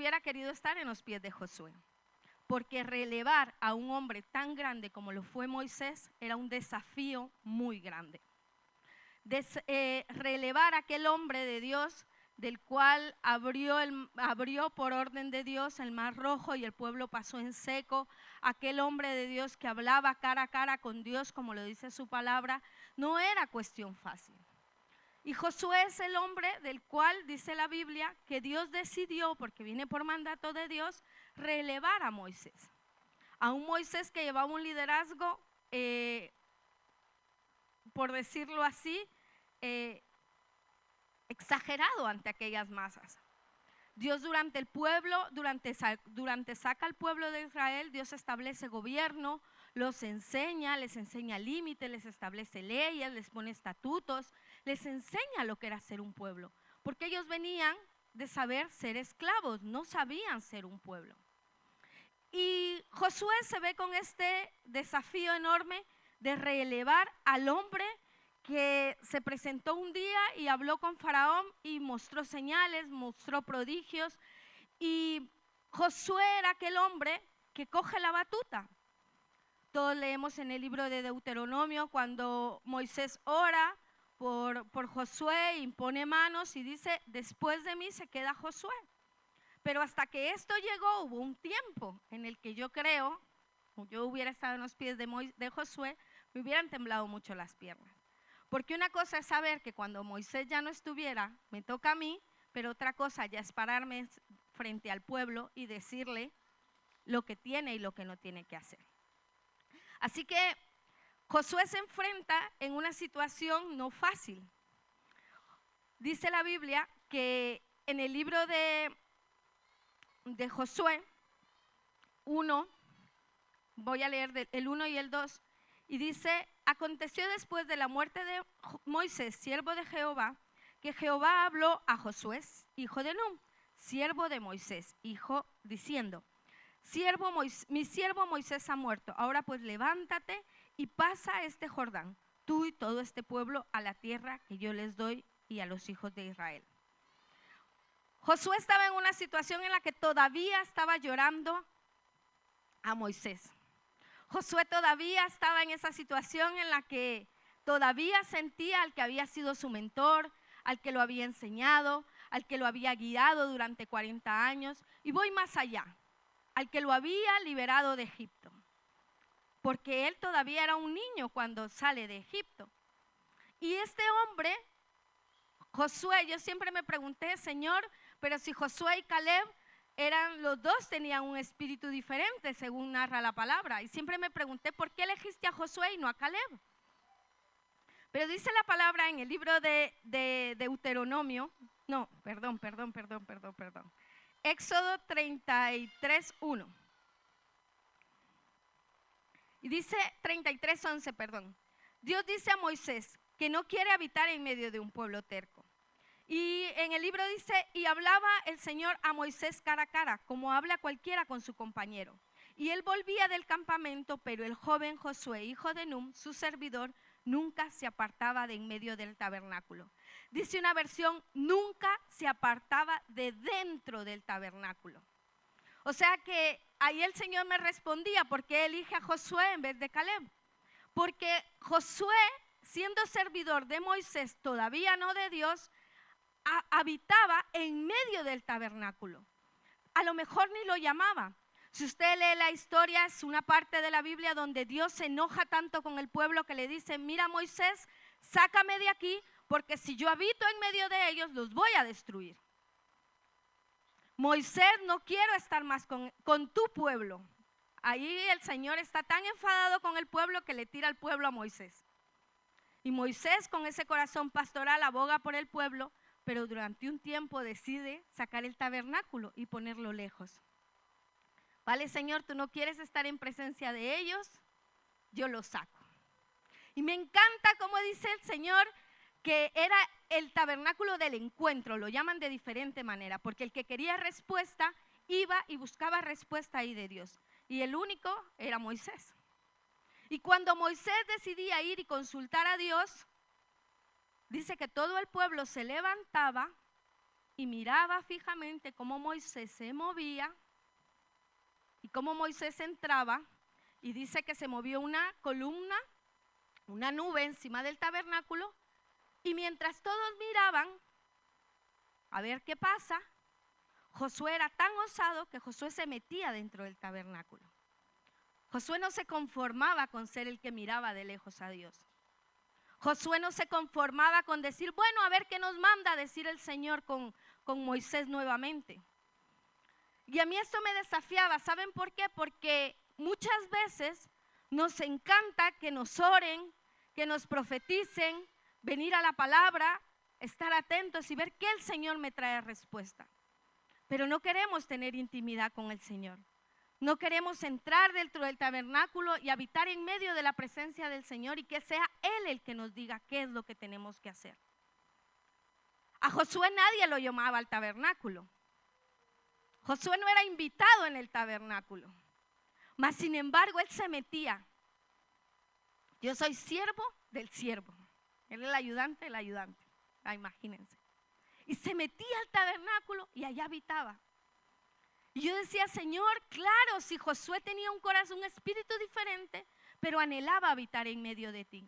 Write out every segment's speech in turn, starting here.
hubiera querido estar en los pies de Josué, porque relevar a un hombre tan grande como lo fue Moisés era un desafío muy grande. Relevar a aquel hombre de Dios, del cual abrió por orden de Dios el mar rojo y el pueblo pasó en seco, aquel hombre de Dios que hablaba cara a cara con Dios, como lo dice su palabra, no era cuestión fácil. Y Josué es el hombre del cual dice la Biblia que Dios decidió, porque viene por mandato de Dios, relevar a Moisés. A un Moisés que llevaba un liderazgo, por decirlo así, exagerado ante aquellas masas. Dios durante saca al pueblo de Israel, Dios establece gobierno, les enseña límites, les establece leyes, les pone estatutos, les enseña lo que era ser un pueblo, porque ellos venían de saber ser esclavos, no sabían ser un pueblo. Y Josué se ve con este desafío enorme de relevar al hombre que se presentó un día y habló con Faraón y mostró señales, mostró prodigios. Y Josué era aquel hombre que coge la batuta. Todos leemos en el libro de Deuteronomio cuando Moisés ora por Josué, impone manos y dice, después de mí se queda Josué. Pero hasta que esto llegó hubo un tiempo en el que yo creo, yo hubiera estado en los pies de Josué, me hubieran temblado mucho las piernas. Porque una cosa es saber que cuando Moisés ya no estuviera, me toca a mí, pero otra cosa ya es pararme frente al pueblo y decirle lo que tiene y lo que no tiene que hacer. Así que Josué se enfrenta en una situación no fácil. Dice la Biblia que en el libro de Josué 1, voy a leer el 1 y el 2, y dice, aconteció después de la muerte de Moisés, siervo de Jehová, que Jehová habló a Josué, hijo de Nun, siervo de Moisés, diciendo, mi siervo Moisés ha muerto, ahora pues levántate y pasa este Jordán, tú y todo este pueblo a la tierra que yo les doy y a los hijos de Israel. Josué estaba en una situación en la que todavía estaba llorando a Moisés. Josué todavía estaba en esa situación en la que todavía sentía al que había sido su mentor, al que lo había enseñado, al que lo había guiado durante 40 años. Y voy más allá, al que lo había liberado de Egipto. Porque él todavía era un niño cuando sale de Egipto. Y este hombre, Josué, yo siempre me pregunté, Señor, pero si Josué y Caleb los dos tenían un espíritu diferente, según narra la palabra. Y siempre me pregunté, ¿por qué elegiste a Josué y no a Caleb? Pero dice la palabra en el libro de Deuteronomio, Éxodo 33:1. Y dice 33:11, Dios dice a Moisés que no quiere habitar en medio de un pueblo terco. Y en el libro dice, y hablaba el Señor a Moisés cara a cara, como habla cualquiera con su compañero. Y él volvía del campamento, pero el joven Josué, hijo de Nun, su servidor, nunca se apartaba de en medio del tabernáculo. Dice una versión, nunca se apartaba de dentro del tabernáculo. O sea que ahí el Señor me respondía, ¿por qué elige a Josué en vez de Caleb? Porque Josué, siendo servidor de Moisés, todavía no de Dios, habitaba en medio del tabernáculo. A lo mejor ni lo llamaba. Si usted lee la historia, es una parte de la Biblia donde Dios se enoja tanto con el pueblo que le dice, mira Moisés, sácame de aquí, porque si yo habito en medio de ellos, los voy a destruir. Moisés, no quiero estar más con tu pueblo. Ahí el Señor está tan enfadado con el pueblo que le tira al pueblo a Moisés. Y Moisés, con ese corazón pastoral, aboga por el pueblo, pero durante un tiempo decide sacar el tabernáculo y ponerlo lejos. Vale, Señor, tú no quieres estar en presencia de ellos, yo lo saco. Y me encanta cómo dice el Señor que era el tabernáculo del encuentro, lo llaman de diferente manera, porque el que quería respuesta iba y buscaba respuesta ahí de Dios. Y el único era Moisés. Y cuando Moisés decidía ir y consultar a Dios, dice que todo el pueblo se levantaba y miraba fijamente cómo Moisés se movía y cómo Moisés entraba, y dice que se movió una columna, una nube encima del tabernáculo, y mientras todos miraban a ver qué pasa, Josué era tan osado que Josué se metía dentro del tabernáculo. Josué no se conformaba con ser el que miraba de lejos a Dios. Josué no se conformaba con decir, bueno, a ver qué nos manda a decir el Señor con Moisés nuevamente. Y a mí esto me desafiaba, ¿saben por qué? Porque muchas veces nos encanta que nos oren, que nos profeticen, venir a la palabra, estar atentos y ver qué el Señor me trae respuesta. Pero no queremos tener intimidad con el Señor. No queremos entrar dentro del tabernáculo y habitar en medio de la presencia del Señor y que sea Él el que nos diga qué es lo que tenemos que hacer. A Josué nadie lo llamaba al tabernáculo. Josué no era invitado en el tabernáculo. Mas sin embargo, él se metía. Yo soy siervo del siervo. Él es el ayudante del ayudante. Imagínense. Y se metía al tabernáculo y allá habitaba. Y yo decía, Señor, claro, si Josué tenía un corazón, un espíritu diferente, pero anhelaba habitar en medio de ti.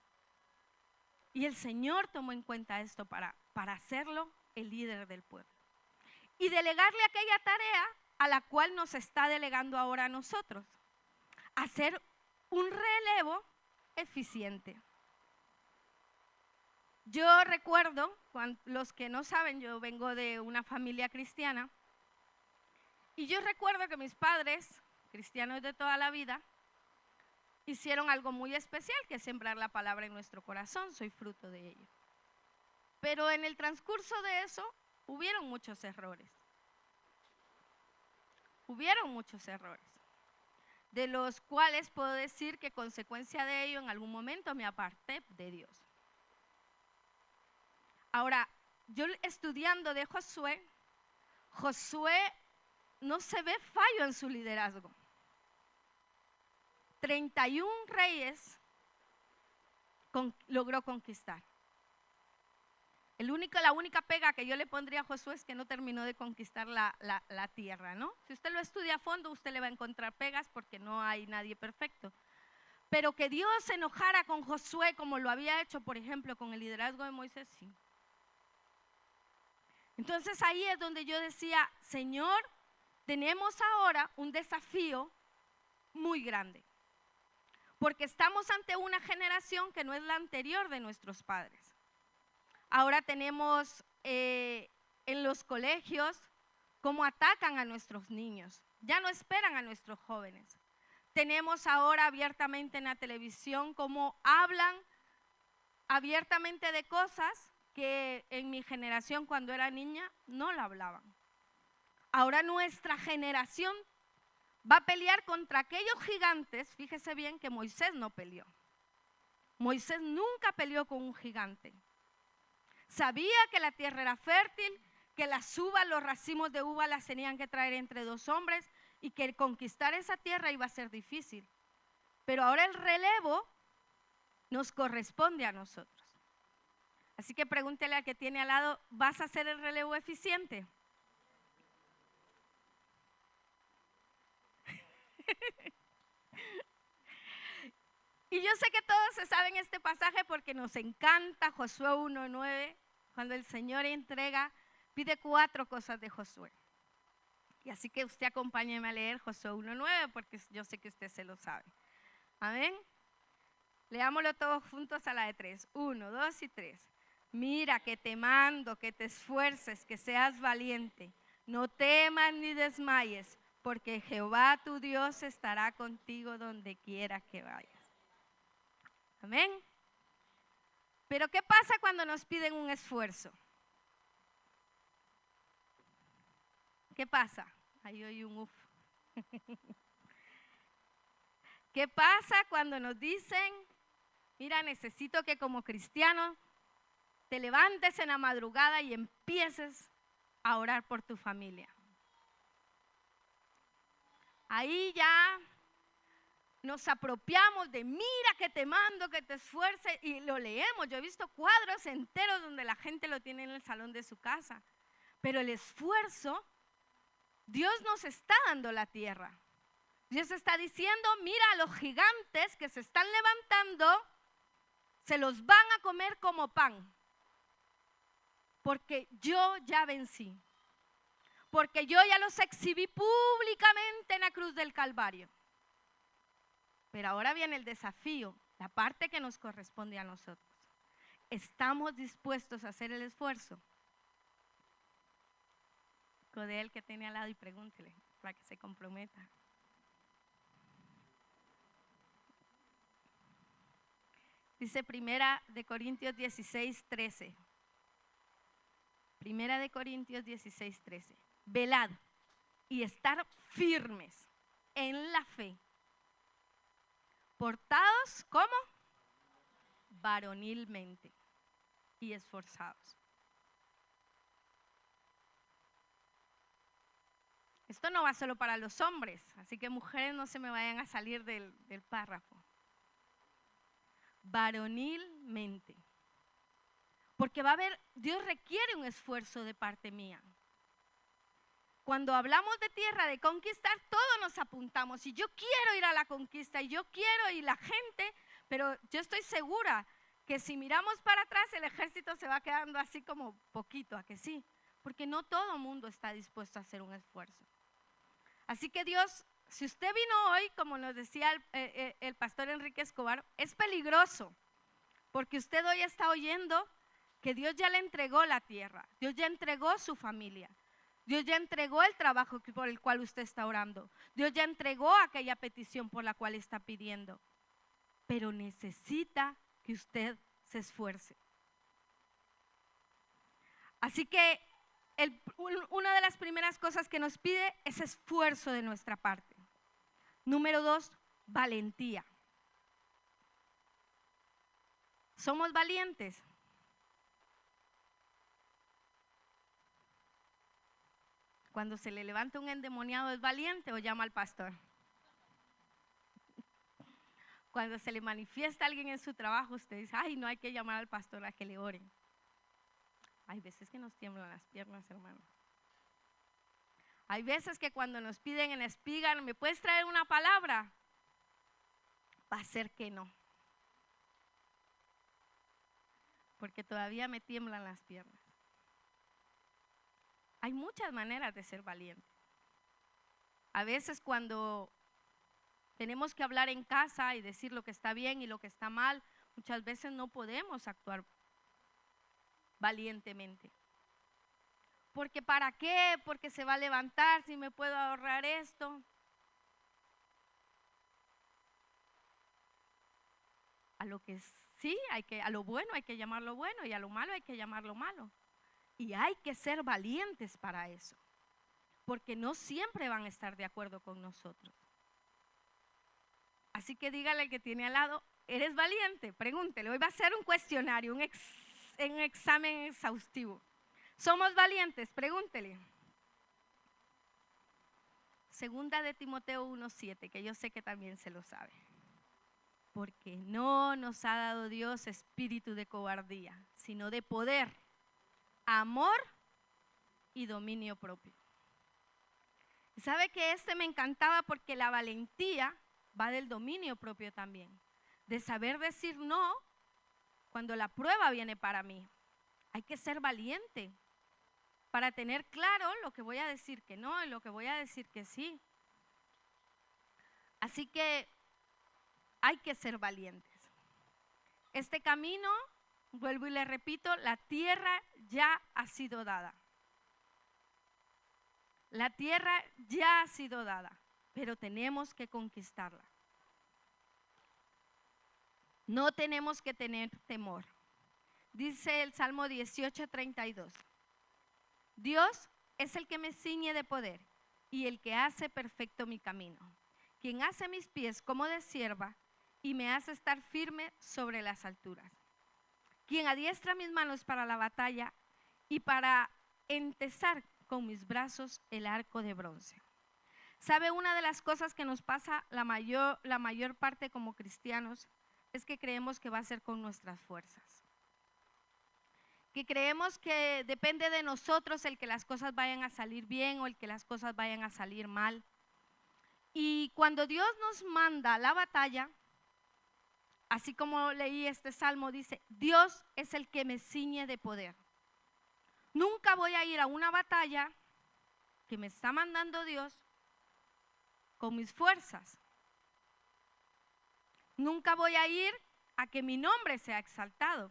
Y el Señor tomó en cuenta esto para hacerlo el líder del pueblo. Y delegarle aquella tarea a la cual nos está delegando ahora a nosotros. Hacer un relevo eficiente. Yo recuerdo, los que no saben, yo vengo de una familia cristiana. Y yo recuerdo que mis padres, cristianos de toda la vida, hicieron algo muy especial, que es sembrar la palabra en nuestro corazón. Soy fruto de ello. Pero en el transcurso de eso, hubieron muchos errores. De los cuales puedo decir que consecuencia de ello, en algún momento me aparté de Dios. Ahora, yo estudiando de Josué no se ve fallo en su liderazgo. 31 reyes logró conquistar. La única pega que yo le pondría a Josué es que no terminó de conquistar la tierra, ¿no? Si usted lo estudia a fondo, usted le va a encontrar pegas porque no hay nadie perfecto. Pero que Dios se enojara con Josué como lo había hecho, por ejemplo, con el liderazgo de Moisés, sí. Entonces ahí es donde yo decía, Señor, tenemos ahora un desafío muy grande. Porque estamos ante una generación que no es la anterior de nuestros padres. Ahora tenemos en los colegios cómo atacan a nuestros niños. Ya no esperan a nuestros jóvenes. Tenemos ahora abiertamente en la televisión cómo hablan abiertamente de cosas que en mi generación cuando era niña no la hablaban. Ahora nuestra generación va a pelear contra aquellos gigantes, fíjese bien que Moisés no peleó. Moisés nunca peleó con un gigante. Sabía que la tierra era fértil, que las uvas, los racimos de uva las tenían que traer entre 2 hombres y que conquistar esa tierra iba a ser difícil. Pero ahora el relevo nos corresponde a nosotros. Así que pregúntele al que tiene al lado, ¿vas a hacer el relevo eficiente? Y yo sé que todos se saben este pasaje porque nos encanta Josué 1:9, cuando el Señor pide 4 cosas de Josué. Y así que usted acompáñeme a leer Josué 1:9 porque yo sé que usted se lo sabe. Amén. Leámoslo todos juntos a la de 3. 1, 2 y 3. Mira que te mando, que te esfuerces, que seas valiente. No temas ni desmayes, porque Jehová tu Dios estará contigo donde quiera que vayas. Amén. Pero ¿qué pasa cuando nos piden un esfuerzo? ¿Qué pasa? Ahí oí un uf. ¿Qué pasa cuando nos dicen, mira, necesito que como cristiano te levantes en la madrugada y empieces a orar por tu familia? Ahí ya nos apropiamos de mira que te mando, que te esfuerces, y lo leemos. Yo he visto cuadros enteros donde la gente lo tiene en el salón de su casa. Pero el esfuerzo, Dios nos está dando la tierra. Dios está diciendo, mira a los gigantes que se están levantando, se los van a comer como pan. Porque yo ya vencí. Porque yo ya los exhibí públicamente en la cruz del Calvario. Pero ahora viene el desafío, la parte que nos corresponde a nosotros. ¿Estamos dispuestos a hacer el esfuerzo? Codea el que tiene al lado y pregúntele para que se comprometa. Dice Primera de Corintios 16:13. Primera de Corintios 16:13. Velad y estar firmes en la fe. Portados, ¿cómo? Varonilmente y esforzados. Esto no va solo para los hombres, así que mujeres no se me vayan a salir del párrafo. Varonilmente. Porque va a haber, Dios requiere un esfuerzo de parte mía. Cuando hablamos de tierra, de conquistar, todos nos apuntamos. Y yo quiero ir a la conquista, y yo quiero, y la gente, pero yo estoy segura que si miramos para atrás, el ejército se va quedando así como poquito, ¿a que sí? Porque no todo el mundo está dispuesto a hacer un esfuerzo. Así que Dios, si usted vino hoy, como nos decía el pastor Enrique Escobar, es peligroso, porque usted hoy está oyendo que Dios ya le entregó la tierra, Dios ya entregó su familia, Dios ya entregó el trabajo por el cual usted está orando, Dios ya entregó aquella petición por la cual está pidiendo, pero necesita que usted se esfuerce. Así que una de las primeras cosas que nos pide es esfuerzo de nuestra parte. Número 2, valentía. ¿Somos valientes? Cuando se le levanta un endemoniado, ¿es valiente o llama al pastor? Cuando se le manifiesta a alguien en su trabajo, usted dice, ay, no hay que llamar al pastor a que le oren. Hay veces que nos tiemblan las piernas, hermano. Hay veces que cuando nos piden en espiga, ¿me puedes traer una palabra? Va a ser que no. Porque todavía me tiemblan las piernas. Hay muchas maneras de ser valiente. A veces cuando tenemos que hablar en casa y decir lo que está bien y lo que está mal, muchas veces no podemos actuar valientemente. Porque ¿para qué? Porque se va a levantar, si me puedo ahorrar esto. A lo que sí, a lo bueno hay que llamarlo bueno y a lo malo hay que llamarlo malo. Y hay que ser valientes para eso, porque no siempre van a estar de acuerdo con nosotros. Así que dígale al que tiene al lado, ¿eres valiente? Pregúntele, hoy va a ser un cuestionario, un examen exhaustivo. ¿Somos valientes? Pregúntele. Segunda de Timoteo 1:7, que yo sé que también se lo sabe. Porque no nos ha dado Dios espíritu de cobardía, sino de poder, amor y dominio propio. ¿Sabe que me encantaba? Porque la valentía va del dominio propio también, de saber decir no cuando la prueba viene para mí. Hay que ser valiente para tener claro lo que voy a decir que no y lo que voy a decir que sí. Así que hay que ser valientes. Este camino, vuelvo y le repito, la tierra ya ha sido dada. La tierra ya ha sido dada, pero tenemos que conquistarla. No tenemos que tener temor. Dice el Salmo 18:32. Dios es el que me ciñe de poder y el que hace perfecto mi camino, quien hace mis pies como de sierva y me hace estar firme sobre las alturas, quien adiestra mis manos para la batalla y para entesar con mis brazos el arco de bronce. ¿Sabe? Una de las cosas que nos pasa la mayor parte como cristianos es que creemos que va a ser con nuestras fuerzas. que creemos que depende de nosotros el que las cosas vayan a salir bien o el que las cosas vayan a salir mal. Y cuando Dios nos manda a la batalla, así como leí este salmo, dice, Dios es el que me ciñe de poder. Nunca voy a ir a una batalla que me está mandando Dios con mis fuerzas. Nunca voy a ir a que mi nombre sea exaltado,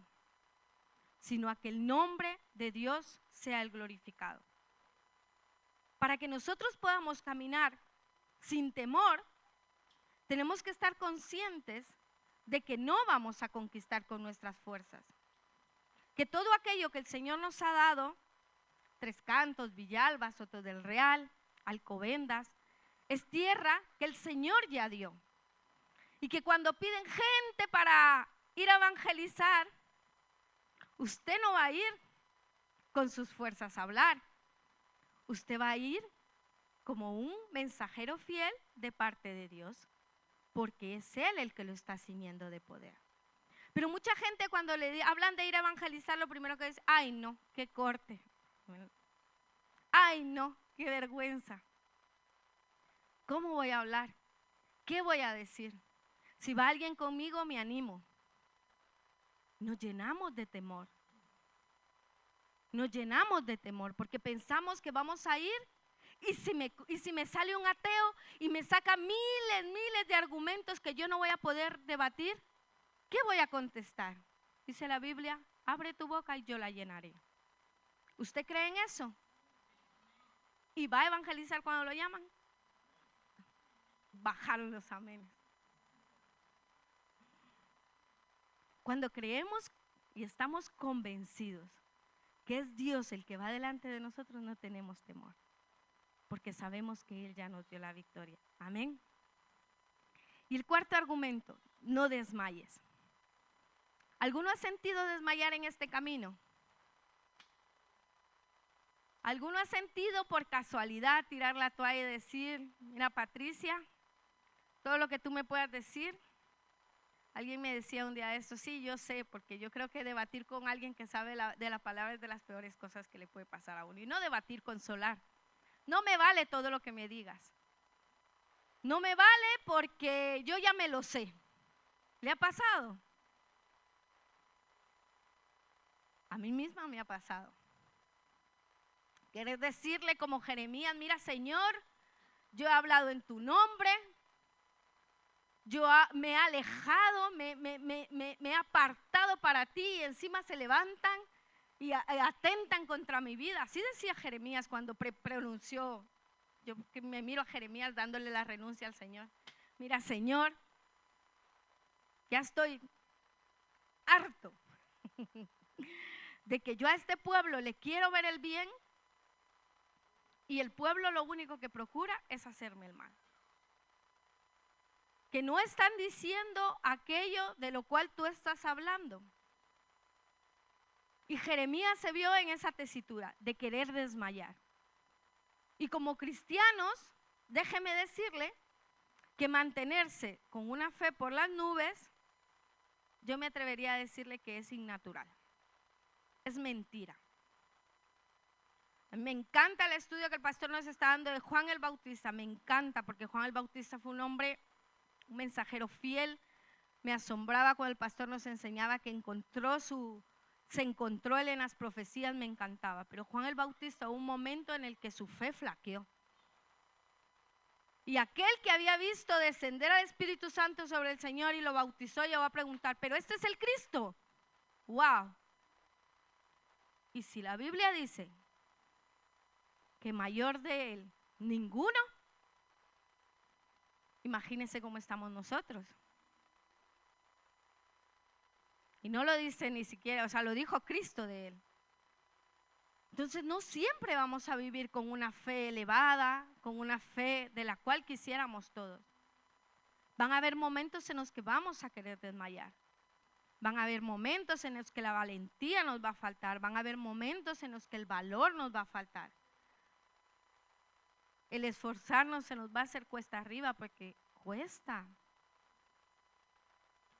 sino a que el nombre de Dios sea el glorificado. Para que nosotros podamos caminar sin temor, tenemos que estar conscientes de que no vamos a conquistar con nuestras fuerzas. Que todo aquello que el Señor nos ha dado, Tres Cantos, Villalba, Soto del Real, Alcobendas, es tierra que el Señor ya dio. Y que cuando piden gente para ir a evangelizar, usted no va a ir con sus fuerzas a hablar. Usted va a ir como un mensajero fiel de parte de Dios, porque es Él el que lo está ciñendo de poder. Pero mucha gente cuando le hablan de ir a evangelizar, lo primero que dice, ay no, qué corte. Ay no, qué vergüenza. ¿Cómo voy a hablar? ¿Qué voy a decir? Si va alguien conmigo, me animo. Nos llenamos de temor. Nos llenamos de temor porque pensamos que vamos a ir y si me sale un ateo y me saca miles de argumentos que yo no voy a poder debatir, ¿qué voy a contestar? Dice la Biblia, abre tu boca y yo la llenaré. ¿Usted cree en eso? ¿Y va a evangelizar cuando lo llaman? Bajaron los amenes. Cuando creemos y estamos convencidos que es Dios el que va delante de nosotros, no tenemos temor, porque sabemos que Él ya nos dio la victoria. Amén. Y el cuarto argumento, no desmayes. ¿Alguno ha sentido desmayar en este camino? ¿Alguno ha sentido por casualidad tirar la toalla y decir, mira Patricia, todo lo que tú me puedas decir? Alguien me decía un día esto, sí, yo sé, porque yo creo que debatir con alguien que sabe de la palabra es de las peores cosas que le puede pasar a uno. Y no debatir, consolar. No me vale todo lo que me digas. No me vale porque yo ya me lo sé. ¿Le ha pasado? A mí misma me ha pasado. ¿Quieres decirle como Jeremías, mira Señor, yo he hablado en tu nombre, yo me he alejado, me he apartado para ti y encima se levantan y atentan contra mi vida? Así decía Jeremías cuando pronunció, yo que me miro a Jeremías dándole la renuncia al Señor. Mira Señor, ya estoy harto de que yo a este pueblo le quiero ver el bien y el pueblo lo único que procura es hacerme el mal. Que no están diciendo aquello de lo cual tú estás hablando. Y Jeremías se vio en esa tesitura de querer desmayar. Y como cristianos, déjeme decirle que mantenerse con una fe por las nubes, yo me atrevería a decirle que es innatural. Es mentira. Me encanta el estudio que el pastor nos está dando de Juan el Bautista, me encanta porque Juan el Bautista fue un hombre, un mensajero fiel. Me asombraba cuando el pastor nos enseñaba que se encontró él en las profecías, me encantaba. Pero Juan el Bautista hubo un momento en el que su fe flaqueó. Y aquel que había visto descender al Espíritu Santo sobre el Señor y lo bautizó, llegó a preguntar, ¿pero este es el Cristo? ¡Wow! Y si la Biblia dice que mayor de él ninguno, imagínense cómo estamos nosotros. Y no lo dice ni siquiera, o sea, lo dijo Cristo de él. Entonces no siempre vamos a vivir con una fe elevada, con una fe de la cual quisiéramos todos. Van a haber momentos en los que vamos a querer desmayar. Van a haber momentos en los que la valentía nos va a faltar. Van a haber momentos en los que el valor nos va a faltar. El esforzarnos se nos va a hacer cuesta arriba porque cuesta.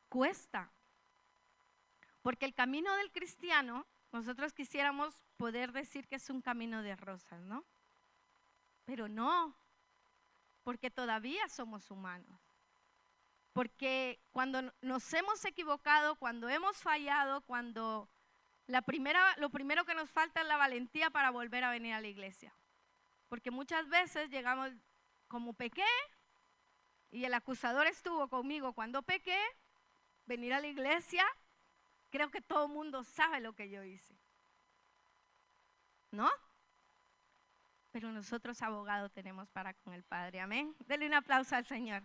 Cuesta. Porque el camino del cristiano nosotros quisiéramos poder decir que es un camino de rosas, ¿no? Pero no, porque todavía somos humanos. Porque cuando nos hemos equivocado, cuando hemos fallado, cuando lo primero que nos falta es la valentía para volver a venir a la iglesia. Porque muchas veces llegamos como pequé y el acusador estuvo conmigo cuando pequé, venir a la iglesia, creo que todo el mundo sabe lo que yo hice, ¿no? Pero nosotros abogado tenemos para con el Padre, amén. Denle un aplauso al Señor.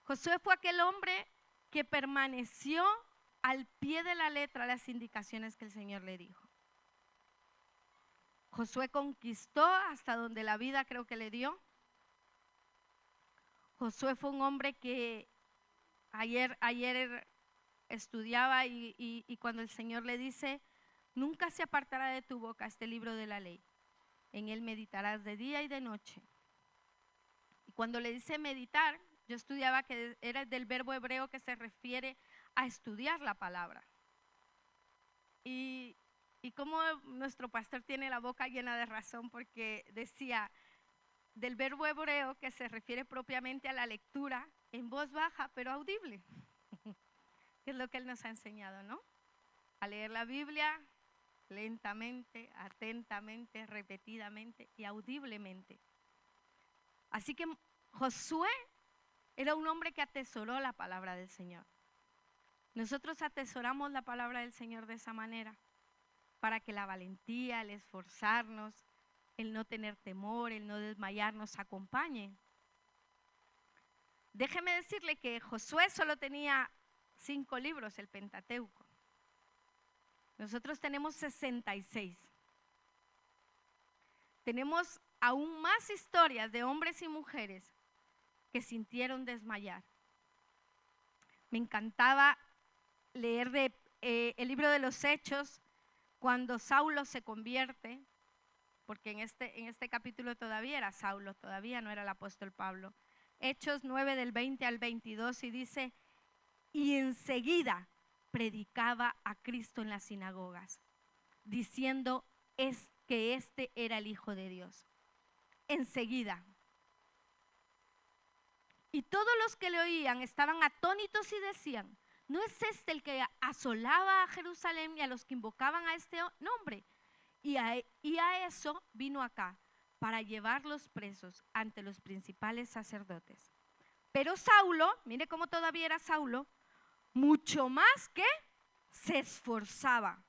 Josué fue aquel hombre que permaneció al pie de la letra las indicaciones que el Señor le dijo. Josué conquistó hasta donde la vida creo que le dio. Josué fue un hombre que ayer estudiaba y cuando el Señor le dice, nunca se apartará de tu boca este libro de la ley, en él meditarás de día y de noche. Y cuando le dice meditar, yo estudiaba que era del verbo hebreo que se refiere a estudiar la palabra. Y como nuestro pastor tiene la boca llena de razón, porque decía del verbo hebreo que se refiere propiamente a la lectura en voz baja pero audible, que es lo que él nos ha enseñado, ¿no? A leer la Biblia lentamente, atentamente, repetidamente y audiblemente. Así que Josué era un hombre que atesoró la palabra del Señor. Nosotros atesoramos la palabra del Señor de esa manera, para que la valentía, el esforzarnos, el no tener temor, el no desmayar nos acompañe. Déjeme decirle que Josué solo tenía 5 libros, el Pentateuco. Nosotros tenemos 66. Tenemos aún más historias de hombres y mujeres que sintieron desmayar. Me encantaba leer el libro de los Hechos cuando Saulo se convierte, porque en este capítulo todavía era Saulo, todavía no era el apóstol Pablo. Hechos 9 del 20 al 22 y dice, y enseguida predicaba a Cristo en las sinagogas, diciendo que este era el Hijo de Dios. Enseguida. Y todos los que le oían estaban atónitos y decían, ¿no es este el que asolaba a Jerusalén y a los que invocaban a este nombre? Y a eso vino acá, para llevarlos presos ante los principales sacerdotes. Pero Saulo, mire cómo todavía era Saulo, mucho más que se esforzaba.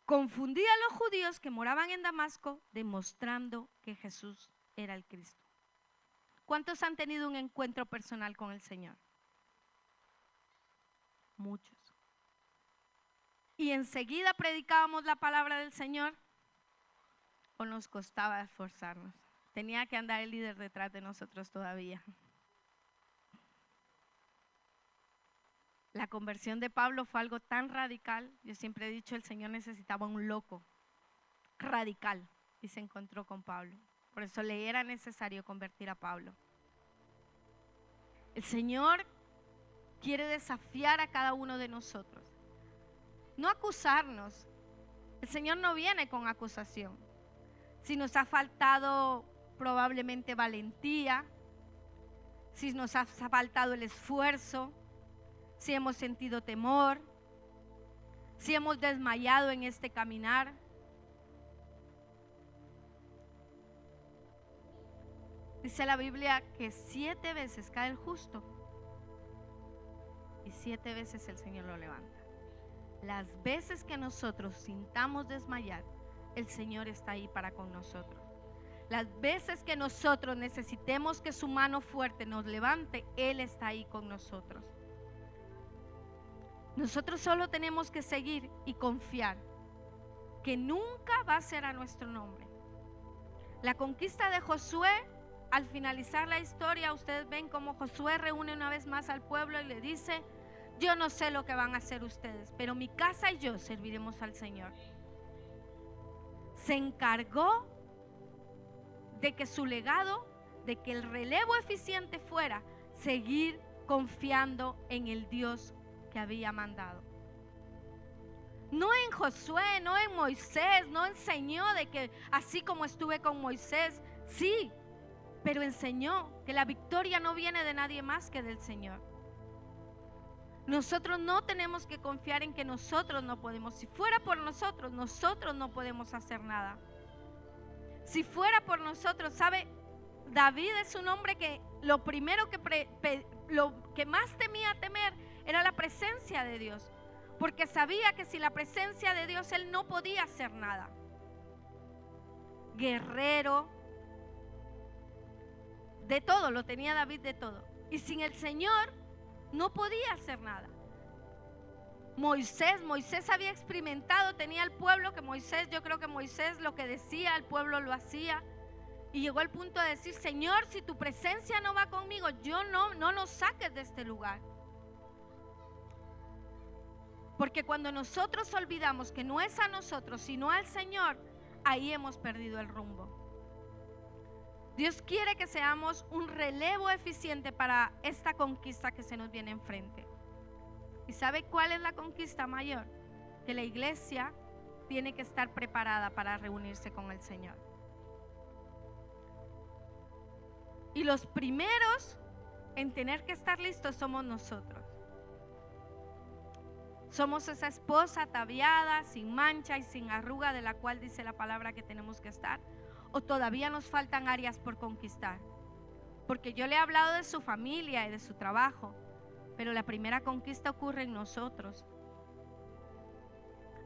Confundía a los judíos que moraban en Damasco, demostrando que Jesús era el Cristo. ¿Cuántos han tenido un encuentro personal con el Señor? Muchos. Y enseguida predicábamos la palabra del Señor, o nos costaba esforzarnos. Tenía que andar el líder detrás de nosotros todavía. La conversión de Pablo fue algo tan radical. Yo siempre he dicho, el Señor necesitaba un loco radical y se encontró con Pablo. Por eso le era necesario convertir a Pablo. El Señor quiere desafiar a cada uno de nosotros. No acusarnos. El Señor no viene con acusación. Si nos ha faltado probablemente valentía, si nos ha faltado el esfuerzo, si hemos sentido temor, si hemos desmayado en este caminar. Dice la Biblia que 7 veces cae el justo y 7 veces el Señor lo levanta. Las veces que nosotros sintamos desmayar, el Señor está ahí para con nosotros. Las veces que nosotros necesitemos que su mano fuerte nos levante, Él está ahí con nosotros. Nosotros solo tenemos que seguir y confiar que nunca va a ser a nuestro nombre. La conquista de Josué, al finalizar la historia, ustedes ven cómo Josué reúne una vez más al pueblo y le dice, yo no sé lo que van a hacer ustedes, pero mi casa y yo serviremos al Señor. Se encargó de que su legado, de que el relevo eficiente fuera seguir confiando en el Dios que había mandado. No en Josué, no en Moisés, no enseñó de que así como estuve con Moisés, sí, pero enseñó que la victoria no viene de nadie más que del Señor. Nosotros no tenemos que confiar en que nosotros no podemos. Si fuera por nosotros, nosotros no podemos hacer nada. Si fuera por nosotros, ¿sabe? David es un hombre que lo primero lo que más temía temer era la presencia de Dios, porque sabía que sin la presencia de Dios él no podía hacer nada. Guerrero, de todo, lo tenía David de todo. Y sin el Señor no podía hacer nada. Moisés había experimentado, tenía el pueblo que Moisés, yo creo que Moisés lo que decía, el pueblo lo hacía. Y llegó al punto de decir, Señor, si tu presencia no va conmigo, yo no nos saques de este lugar. Porque cuando nosotros olvidamos que no es a nosotros, sino al Señor, ahí hemos perdido el rumbo. Dios quiere que seamos un relevo eficiente para esta conquista que se nos viene enfrente. ¿Y sabe cuál es la conquista mayor? Que la iglesia tiene que estar preparada para reunirse con el Señor. Y los primeros en tener que estar listos somos nosotros. Somos esa esposa ataviada, sin mancha y sin arruga, de la cual dice la palabra que tenemos que estar. ¿O todavía nos faltan áreas por conquistar? Porque yo le he hablado de su familia y de su trabajo, pero la primera conquista ocurre en nosotros.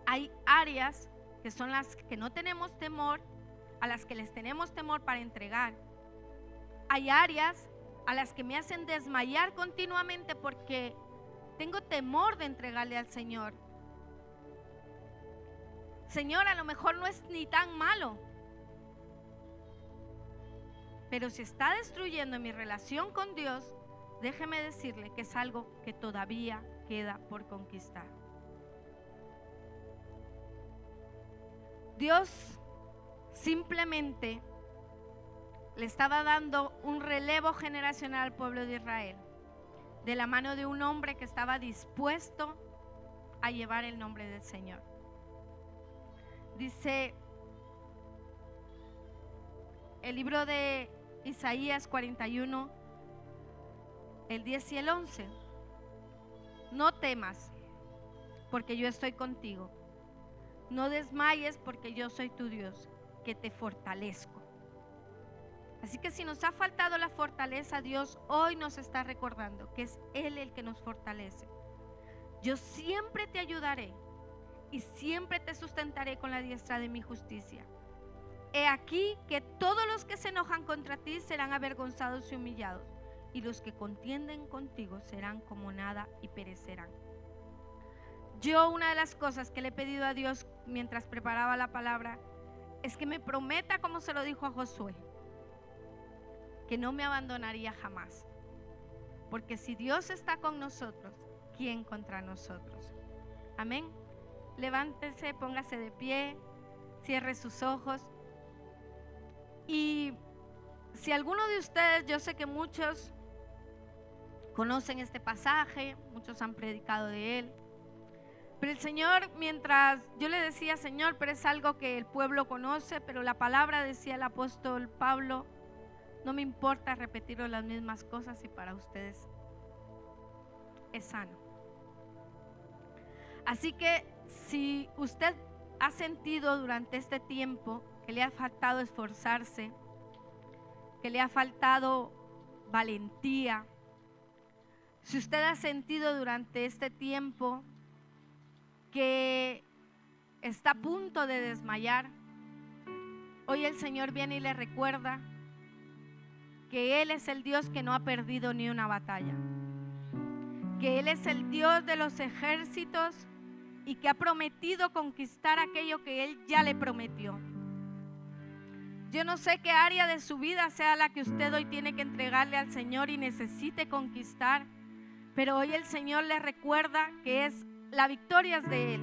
Hay áreas que son las que no tenemos temor, a las que les tenemos temor para entregar. Hay áreas a las que me hacen desmayar continuamente porque tengo temor de entregarle al Señor. Señor, a lo mejor no es ni tan malo, pero si está destruyendo mi relación con Dios, déjeme decirle que es algo que todavía queda por conquistar. Dios simplemente le estaba dando un relevo generacional al pueblo de Israel, de la mano de un hombre que estaba dispuesto a llevar el nombre del Señor. Dice el libro de Isaías 41, el 10 y el 11. No temas, porque yo estoy contigo. No desmayes, porque yo soy tu Dios, que te fortalezco. Así que si nos ha faltado la fortaleza, Dios hoy nos está recordando que es Él el que nos fortalece. Yo siempre te ayudaré y siempre te sustentaré con la diestra de mi justicia. He aquí que todos los que se enojan contra ti serán avergonzados y humillados, y los que contienden contigo serán como nada y perecerán. Yo, una de las cosas que le he pedido a Dios mientras preparaba la palabra es que me prometa, como se lo dijo a Josué, que no me abandonaría jamás. Porque si Dios está con nosotros, ¿quién contra nosotros? Amén. Levántese, póngase de pie, cierre sus ojos. Y si alguno de ustedes, yo sé que muchos conocen este pasaje, muchos han predicado de él, pero el Señor, mientras yo le decía, Señor, pero es algo que el pueblo conoce, pero la palabra, decía el apóstol Pablo, no me importa repetir las mismas cosas si para ustedes es sano. Así que si usted ha sentido durante este tiempo que le ha faltado esforzarse, que le ha faltado valentía, si usted ha sentido durante este tiempo que está a punto de desmayar, hoy el Señor viene y le recuerda que Él es el Dios que no ha perdido ni una batalla, que Él es el Dios de los ejércitos y que ha prometido conquistar aquello que Él ya le prometió. Yo no sé qué área de su vida sea la que usted hoy tiene que entregarle al Señor y necesite conquistar, pero hoy el Señor le recuerda que la victoria es de Él,